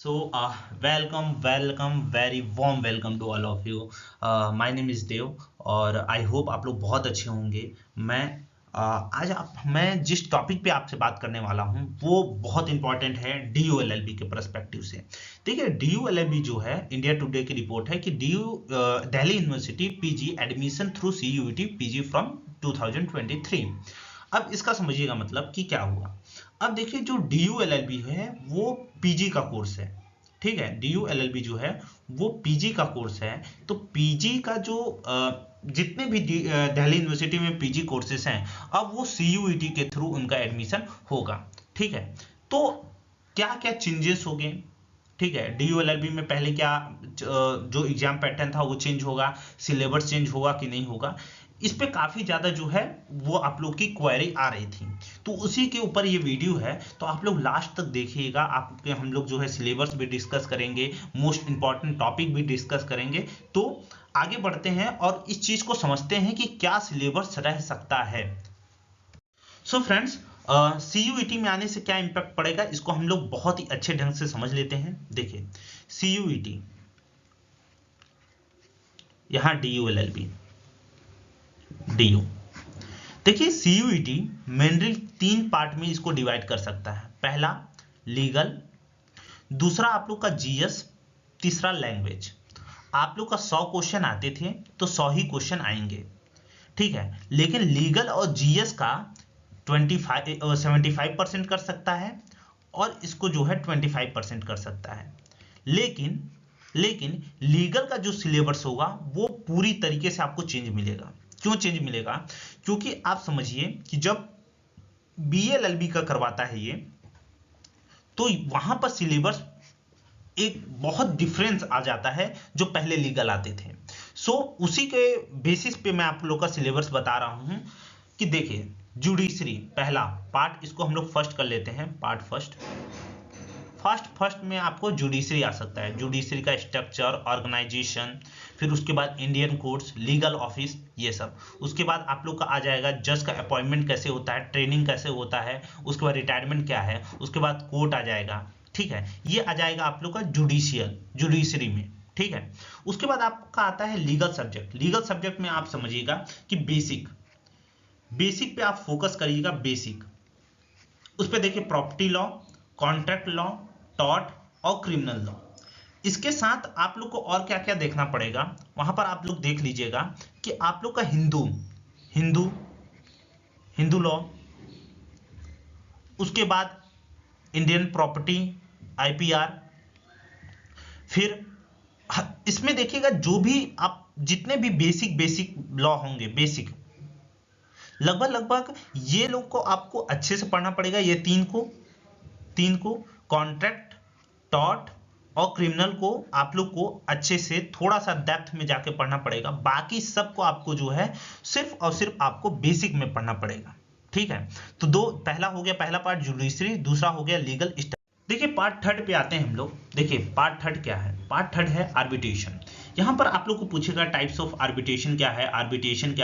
welcome, very warm welcome to all of you. My name is Dev और I hope आप लोग बहुत अच्छे होंगे। मैं जिस टॉपिक पे आपसे बात करने वाला हूँ वो बहुत इंपॉर्टेंट है DULLB के पर्सपेक्टिव से। देखिए DULLB जो है इंडिया टुडे की रिपोर्ट है कि Delhi university PG admission through CUET PG from 2023। अब इसका समझिएगा मतलब कि क्या हुआ। अब देखिए जो DULLB है वो पीजी का कोर्स है, ठीक है। DULLB जो है वो पीजी का कोर्स है। तो पीजी का जो जितने भी दिल्ली यूनिवर्सिटी में पीजी कोर्सेज हैं अब वो CUET के थ्रू उनका एडमिशन होगा, ठीक है। तो क्या क्या चेंजेस हो गए, ठीक है। DULLB में पहले क्या जो एग्जाम पैटर्न था वो चेंज होगा, सिलेबस चेंज होगा कि नहीं होगा, इस पे काफी ज्यादा जो है वो आप लोग की क्वेरी आ रही थी। तो उसी के ऊपर ये वीडियो है, तो आप लोग लास्ट तक देखिएगा। आपके हम लोग जो है सिलेबस भी डिस्कस करेंगे, मोस्ट इंपॉर्टेंट टॉपिक भी डिस्कस करेंगे। तो आगे बढ़ते हैं और इस चीज को समझते हैं कि क्या सिलेबस रह सकता है। सो फ्रेंड्स, CUET में आने से क्या इंपैक्ट पड़ेगा इसको हम लोग बहुत ही अच्छे ढंग से समझ लेते हैं। देखिए CUET, यहां DULLB, DU। देखिए CUET मेनली 3 पार्ट में इसको डिवाइड कर सकता है। पहला लीगल, दूसरा आप लोग का GS, तीसरा लैंग्वेज। आप लोग का 100 क्वेश्चन आते थे तो 100 ही क्वेश्चन आएंगे, ठीक है। लेकिन लीगल और GS का 75% कर सकता है और इसको जो है 25% कर सकता है। लेकिन लीगल का जो सिलेबस होगा वो पूरी तरीके से आपको चेंज मिलेगा। क्यों चेंज मिलेगा? क्योंकि आप समझिए कि जब BLLB का करवाता है ये, तो वहां पर सिलेबस एक बहुत डिफरेंस आ जाता है जो पहले लीगल आते थे। उसी के बेसिस पे मैं आप लोग का सिलेबस बता रहा हूं कि देखिए जुडिशरी पहला पार्ट, इसको हम लोग फर्स्ट कर लेते हैं। पार्ट फर्स्ट में आपको जुडिशरी आ सकता है, जुडिशरी का स्ट्रक्चर, ऑर्गेनाइजेशन, फिर उसके बाद इंडियन कोर्ट्स, लीगल ऑफिस, ये सब। उसके बाद आप लोग का आ जाएगा जज का अपॉइंटमेंट कैसे होता है, ट्रेनिंग कैसे होता है, उसके बाद रिटायरमेंट क्या है, उसके बाद कोर्ट आ जाएगा, ठीक है। ये आ जाएगा आप लोग का जुडिशरी में, ठीक है। उसके बाद आपका आता है लीगल सब्जेक्ट। लीगल सब्जेक्ट में आप समझिएगा कि बेसिक पे आप फोकस करिएगा। बेसिक उस पे देखिए property law, contract law, tort और क्रिमिनल लॉ। इसके साथ आप लोग को और क्या क्या देखना पड़ेगा वहां पर आप लोग देख लीजिएगा कि आप लोग का हिंदू लॉ, उसके बाद इंडियन प्रॉपर्टी, IPR। फिर इसमें देखिएगा जो भी आप जितने भी बेसिक लॉ होंगे, बेसिक लगभग ये लोग को आपको अच्छे से पढ़ना पड़ेगा। ये तीन को कॉन्ट्रैक्ट, टॉर्ट और क्रिमिनल को आप लोग को अच्छे से थोड़ा सा डेप्थ में जाके पढ़ना पड़ेगा। बाकी सबको आपको जो है सिर्फ और सिर्फ आपको बेसिक में पढ़ना पड़ेगा, ठीक है। तो पहला हो गया, पहला पार्ट जुडिशरी, दूसरा हो गया लीगल। देखिए पार्ट थर्ड पे आते हैं हम लोग। देखिए पार्ट थर्ड क्या है? पार्ट थर्ड है आर्बिट्रेशन। यहां पर आप लोग को पूछेगा टाइप्स ऑफ आर्बिट्रेशन क्या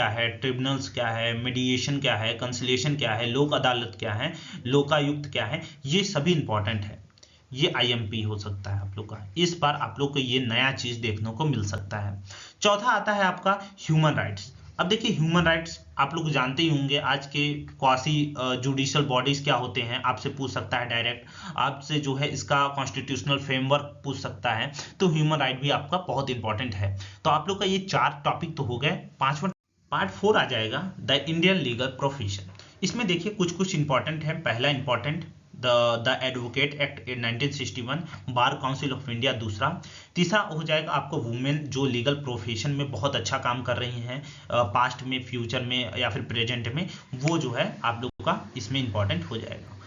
है, ट्रिब्यूनल्स क्या है, मीडिएशन क्या है, कंसिलिएशन क्या है, लोक अदालत क्या है, लोकायुक्त क्या है, ये सभी इंपॉर्टेंट है। ये IMP हो सकता है आप लोग का। इस बार आप लोग को ये नया चीज देखने को मिल सकता है। चौथा आता है आपका ह्यूमन राइट्स। अब देखिए ह्यूमन राइट्स आप लोग जानते ही होंगे, आज के क्वासी जुडिशियल बॉडीज क्या होते हैं, आपसे पूछ सकता है डायरेक्ट, आपसे जो है इसका कॉन्स्टिट्यूशनल फ्रेमवर्क पूछ सकता है। तो ह्यूमन राइट भी आपका बहुत इंपॉर्टेंट है। तो आप लोग का ये 4 टॉपिक तो हो गए। पांचवा पार्ट 4 आ जाएगा द इंडियन लीगल प्रोफेशन। इसमें देखिए कुछ इंपॉर्टेंट है। पहला important the advocate act 1961, bar council of India दूसरा। तीसरा हो जाएगा आपको वुमेन जो लीगल प्रोफेशन में बहुत अच्छा काम कर रही हैं, पास्ट में, फ्यूचर में या फिर प्रेजेंट में, वो जो है आप लोगों का इसमें इंपॉर्टेंट हो जाएगा।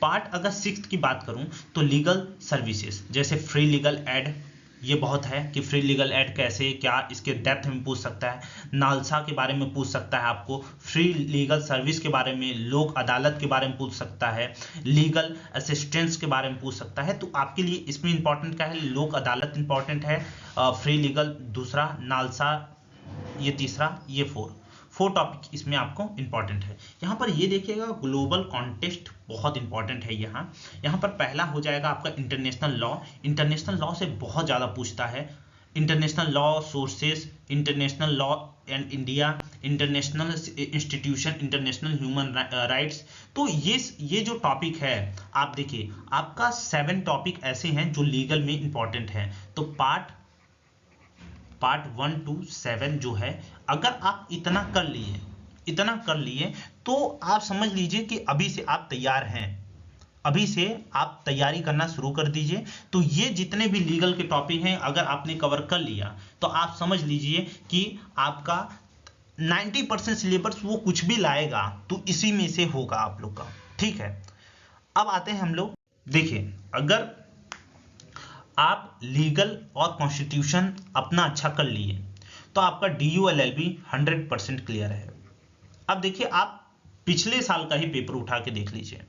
पार्ट अगर 6 की बात करूं तो लीगल सर्विसेज, जैसे फ्री लीगल एड, ये बहुत है कि फ्री लीगल एड कैसे, क्या इसके डेप्थ में पूछ सकता है। नालसा के बारे में पूछ सकता है आपको, फ्री लीगल सर्विस के बारे में, लोक अदालत के बारे में पूछ सकता है, लीगल असिस्टेंस के बारे में पूछ सकता है। तो आपके लिए इसमें इंपॉर्टेंट क्या है? लोक अदालत इंपॉर्टेंट है, फ्री लीगल दूसरा, नालसा ये तीसरा, ये 4 टॉपिक इसमें आपको इंपॉर्टेंट है। यहाँ पर ये देखिएगा ग्लोबल कॉन्टेक्स्ट बहुत इंपॉर्टेंट है। यहाँ पर पहला हो जाएगा आपका इंटरनेशनल लॉ। इंटरनेशनल लॉ से बहुत ज़्यादा पूछता है। International law sources, international law and India, international institution, international human rights. तो ये जो टॉपिक है आप देखिए, आपका 7 टॉपिक ऐसे हैं जो लीगल में इंपॉर्टेंट हैं। तो पार्ट 1 to 7 जो है, अगर आप इतना कर लिए तो आप समझ लीजिए कि अभी से आप तैयार हैं, अभी से आप तैयारी करना शुरू कर दीजिए। तो ये जितने भी लीगल के टॉपिक हैं अगर आपने कवर कर लिया तो आप समझ लीजिए कि आपका 90% सिलेबस वो कुछ भी लाएगा तो इसी में से होगा आप लोग का। ठीक है, अब आते हैं हम लोग, देखिए अगर आप लीगल और कॉन्स्टिट्यूशन अपना अच्छा कर लिए तो आपका DU LLB 100% क्लियर है। अब देखिए आप पिछले साल का ही पेपर उठा के देख लीजिए,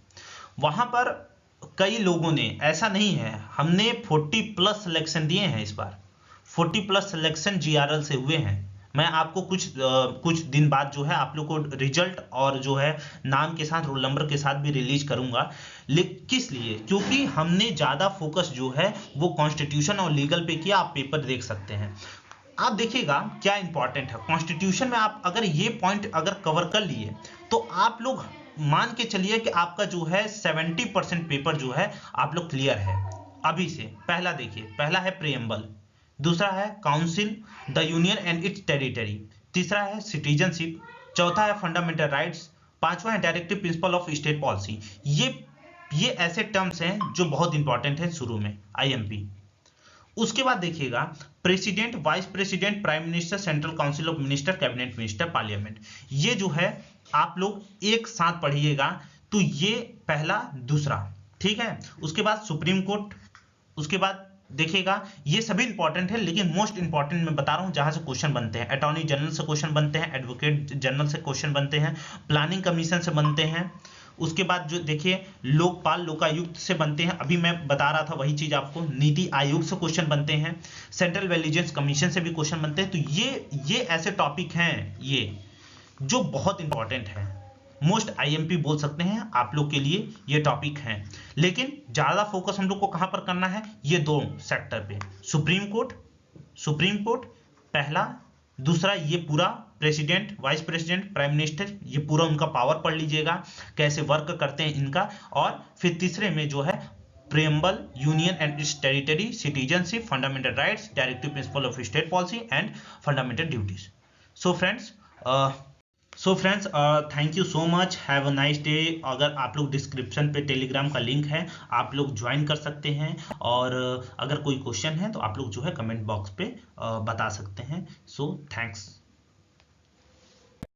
वहां पर कई लोगों ने, ऐसा नहीं है, हमने 40+ सिलेक्शन दिए हैं। इस बार 40+ सिलेक्शन GRL से हुए हैं। मैं आपको कुछ दिन बाद जो है आप लोग को रिजल्ट और जो है नाम के साथ, रोल नंबर के साथ भी रिलीज करूंगा। किस लिए? क्योंकि हमने ज़्यादा फोकस जो है वो कॉन्स्टिट्यूशन और लीगल पे किया। आप पेपर देख सकते हैं, आप देखिएगा क्या इंपॉर्टेंट है कॉन्स्टिट्यूशन में। आप अगर ये पॉइंट अगर कवर कर लिए तो आप लोग मान के चलिए कि आपका जो है 70% पेपर जो है आप लोग क्लियर है अभी से। पहला देखिए, पहला है प्रीएम्बल, दूसरा है council the union and it's territory, तीसरा है सिटीजनशिप, चौथा है फंडामेंटल राइट्स, पांचवा है directive principle of state policy. ये ऐसे टर्म्स हैं जो बहुत इंपॉर्टेंट है शुरू में IMP। उसके बाद देखिएगा president, vice president, prime minister, central council of minister, cabinet minister, parliament. ये जो है आप लोग एक साथ पढ़िएगा। तो ये पहला, दूसरा, ठीक है। उसके बाद सुप्रीम कोर्ट, उसके बाद देखिएगा ये सभी इंपॉर्टेंट है, लेकिन मोस्ट इंपॉर्टेंट मैं बता रहा हूं जहां से क्वेश्चन बनते हैं। अटॉर्नी जनरल से क्वेश्चन बनते हैं, एडवोकेट जनरल से क्वेश्चन बनते हैं, प्लानिंग कमीशन से बनते हैं। उसके बाद जो देखिए लोकपाल, लोकायुक्त से बनते हैं, अभी मैं बता रहा था वही चीज आपको। नीति आयोग से क्वेश्चन बनते हैं, सेंट्रल विजिलेंस कमीशन से भी क्वेश्चन बनते हैं। तो ये ऐसे टॉपिक हैं ये जो बहुत इंपॉर्टेंट है, मोस्ट IMP बोल सकते हैं आप लोग के लिए ये टॉपिक हैं। लेकिन ज्यादा फोकस हम लोग को कहां पर करना है, ये 2 सेक्टर पे, सुप्रीम कोर्ट पहला, दूसरा ये पूरा president, vice president, prime minister, ये पूरा उनका पावर पढ़ लीजिएगा, कैसे वर्क करते हैं इनका। और फिर तीसरे में जो है preamble, union and it's territory, citizenship, fundamental rights, directive principle of state policy and fundamental duties. So friends thank you so much, have a nice day. अगर आप लोग डिस्क्रिप्शन पे टेलीग्राम का लिंक है, आप लोग ज्वाइन कर सकते हैं। और अगर कोई क्वेश्चन है तो आप लोग जो है कमेंट बॉक्स पे बता सकते हैं। So thanks.